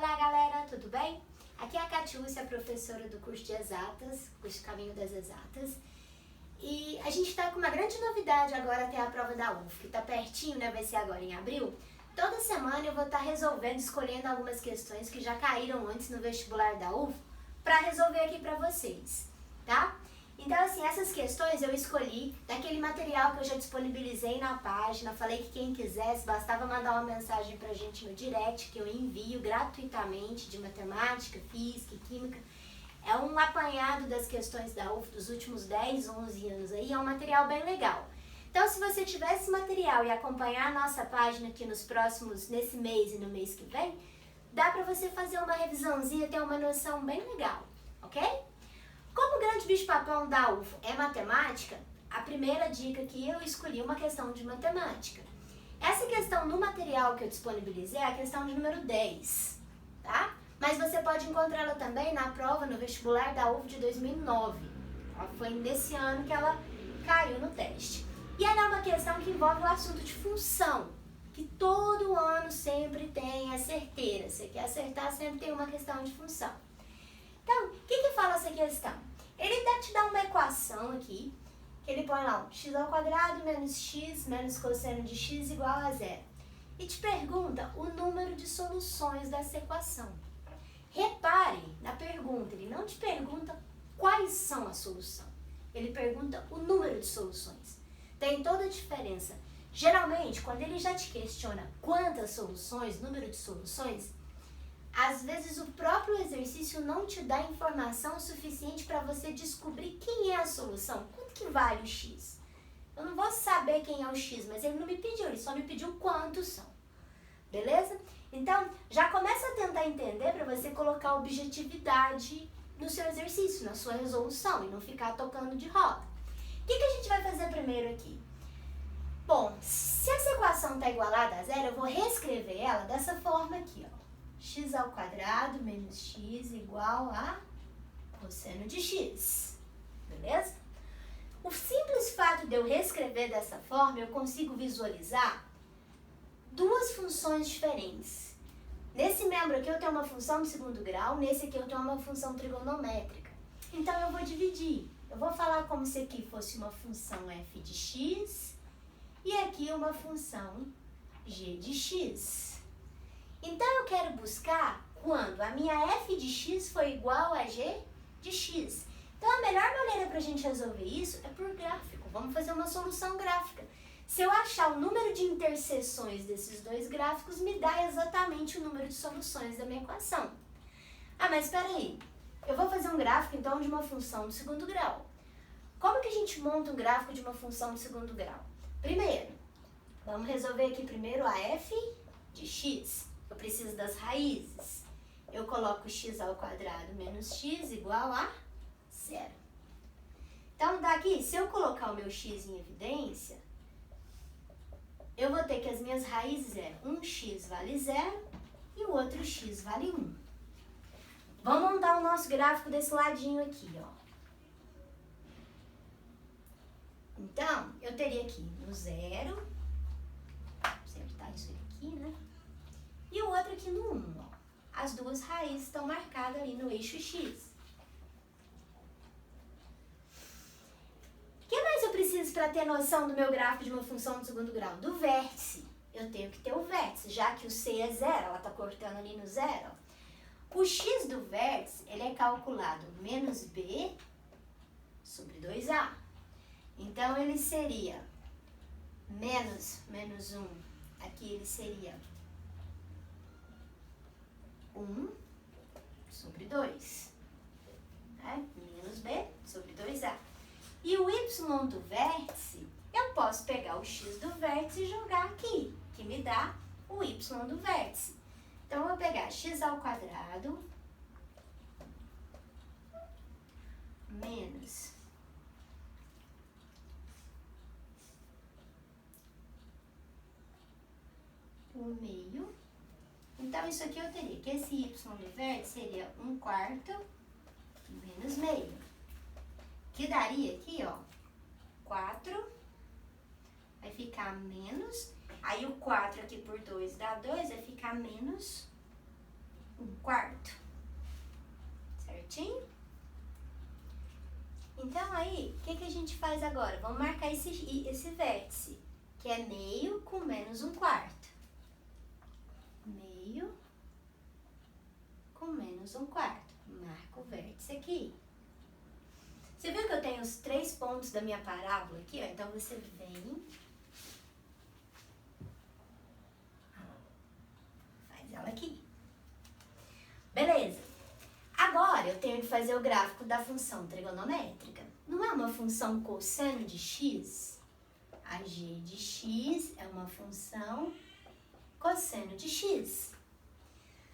Olá galera, tudo bem? Aqui é a Catiúcia, professora do curso de Exatas, curso Caminho das Exatas. E a gente está com uma grande novidade agora até a prova da UF, que está pertinho, né? Vai ser agora em abril. Toda semana eu vou estar resolvendo, escolhendo algumas questões que já caíram antes no vestibular da UF para resolver aqui para vocês, tá? Então, assim, essas questões eu escolhi daquele material que eu já disponibilizei na página. Falei que quem quisesse, bastava mandar uma mensagem pra gente no direct, que eu envio gratuitamente de matemática, física e química. É um apanhado das questões da UF dos últimos 10, 11 anos aí, é um material bem legal. Então, se você tiver esse material e acompanhar a nossa página aqui nos próximos, nesse mês e no mês que vem, dá pra você fazer uma revisãozinha, ter uma noção bem legal, ok? Como o grande bicho-papão da UF é matemática, a primeira dica que eu escolhi uma questão de matemática. Essa questão no material que eu disponibilizei é a questão de número 10, tá? Mas você pode encontrá-la também na prova no vestibular da UF de 2009. Foi nesse ano que ela caiu no teste. E ela é uma questão que envolve o assunto de função, que todo ano sempre tem, é certeira. Você quer acertar, sempre tem uma questão de função. Então, o que fala essa questão? Ele te dá uma equação aqui, que ele põe lá, x ao quadrado menos x menos cosseno de x igual a zero. E te pergunta o número de soluções dessa equação. Repare na pergunta, ele não te pergunta quais são as soluções. Ele pergunta o número de soluções. Tem toda a diferença. Geralmente, quando ele já te questiona quantas soluções, número de soluções, às vezes o próprio exercício não te dá informação suficiente para você descobrir quem é a solução. Quanto que vale o x? Eu não vou saber quem é o x, mas ele não me pediu, ele só me pediu quantos são. Beleza? Então, já começa a tentar entender para você colocar objetividade no seu exercício, na sua resolução, e não ficar tocando de roda. O que a gente vai fazer primeiro aqui? Bom, se essa equação está igualada a zero, eu vou reescrever ela dessa forma aqui, ó. X ao quadrado menos x igual a cosseno de x, beleza? O simples fato de eu reescrever dessa forma, eu consigo visualizar duas funções diferentes. Nesse membro aqui eu tenho uma função de segundo grau, nesse aqui eu tenho uma função trigonométrica. Então eu vou dividir. Eu vou falar como se aqui fosse uma função f de x e aqui uma função g de x. Então, eu quero buscar quando a minha f de x foi igual a g de x. Então, a melhor maneira para a gente resolver isso é por gráfico. Vamos fazer uma solução gráfica. Se eu achar o número de interseções desses dois gráficos, me dá exatamente o número de soluções da minha equação. Ah, mas espera aí. Eu vou fazer um gráfico, então, de uma função de segundo grau. Como que a gente monta um gráfico de uma função de segundo grau? Primeiro, vamos resolver aqui primeiro a f de x. Eu preciso das raízes. Eu coloco x ao quadrado menos x igual a zero. Então, daqui, se eu colocar o meu x em evidência, eu vou ter que as minhas raízes é 1x vale 0 e o outro x vale 1. Vamos montar o nosso gráfico desse ladinho aqui, ó. Então, eu teria aqui no 0, vou acertar isso aqui, né? E o outro aqui no 1, ó. As duas raízes estão marcadas ali no eixo x. O que mais eu preciso para ter noção do meu gráfico de uma função de segundo grau? Do vértice. Eu tenho que ter o vértice, já que o c é zero, ela está cortando ali no zero. O x do vértice, ele é calculado menos b sobre 2a. Então, ele seria menos 1, aqui ele seria 1 sobre 2, né? Menos b sobre 2a. E o y do vértice, eu posso pegar o x do vértice e jogar aqui, que me dá o y do vértice. Então, eu vou pegar x ao quadrado menos o meio. Então, isso aqui eu teria que esse y do vértice seria 1/4 menos meio. Que daria aqui, ó, 4. Vai ficar menos. Aí, o 4 aqui por 2 dá 2, vai ficar menos 1/4. Certinho? Então aí, o que a gente faz agora? Vamos marcar esse vértice, que é meio com menos 1/4. Meio com menos 1/4. Marca o vértice aqui. Você viu que eu tenho os 3 pontos da minha parábola aqui, ó? Então você vem, faz ela aqui. Beleza. Agora eu tenho que fazer o gráfico da função trigonométrica. Não é uma função cosseno de x? A g de x é uma função cosseno de x.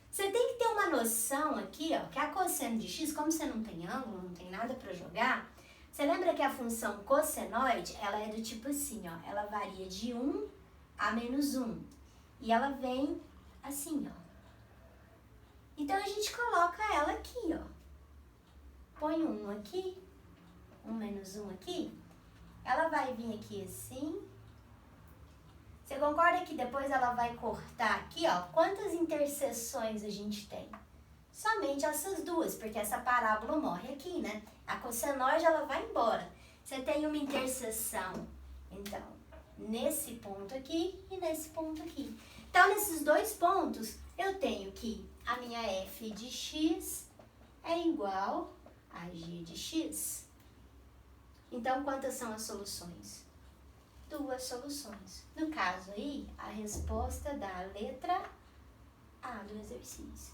Você tem que ter uma noção aqui, ó, que a cosseno de x, como você não tem ângulo, não tem nada para jogar, você lembra que a função cossenoide, ela é do tipo assim, ó, ela varia de 1 a -1. E ela vem assim, ó. Então, a gente coloca ela aqui, ó. Põe um aqui, um menos 1 aqui. Ela vai vir aqui assim. Você concorda que depois ela vai cortar aqui, ó? Quantas interseções a gente tem? Somente essas duas, porque essa parábola morre aqui, né? A cossenoide, ela vai embora. Você tem uma interseção, então, nesse ponto aqui e nesse ponto aqui. Então, nesses 2 pontos, eu tenho que a minha f de x é igual a g de x. Então, quantas são as soluções? 2 soluções. No caso aí, a resposta da letra A do exercício.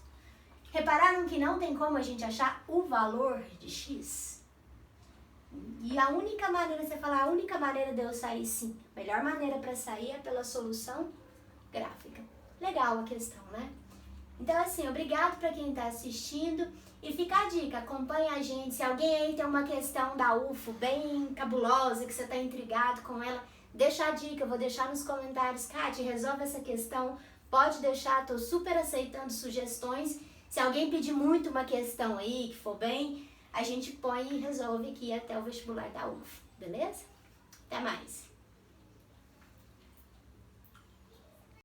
Repararam que não tem como a gente achar o valor de x? E a única maneira, você falar, a única maneira de eu sair sim, a melhor maneira para sair é pela solução gráfica. Legal a questão, né? Então, assim, obrigado para quem está assistindo. E fica a dica, acompanha a gente. Se alguém aí tem uma questão da UFO bem cabulosa, que você está intrigado com ela, deixa a dica, eu vou deixar nos comentários. Kátia, resolve essa questão, pode deixar, estou super aceitando sugestões. Se alguém pedir muito uma questão aí, que for bem, a gente põe e resolve aqui até o vestibular da UFO, beleza? Até mais!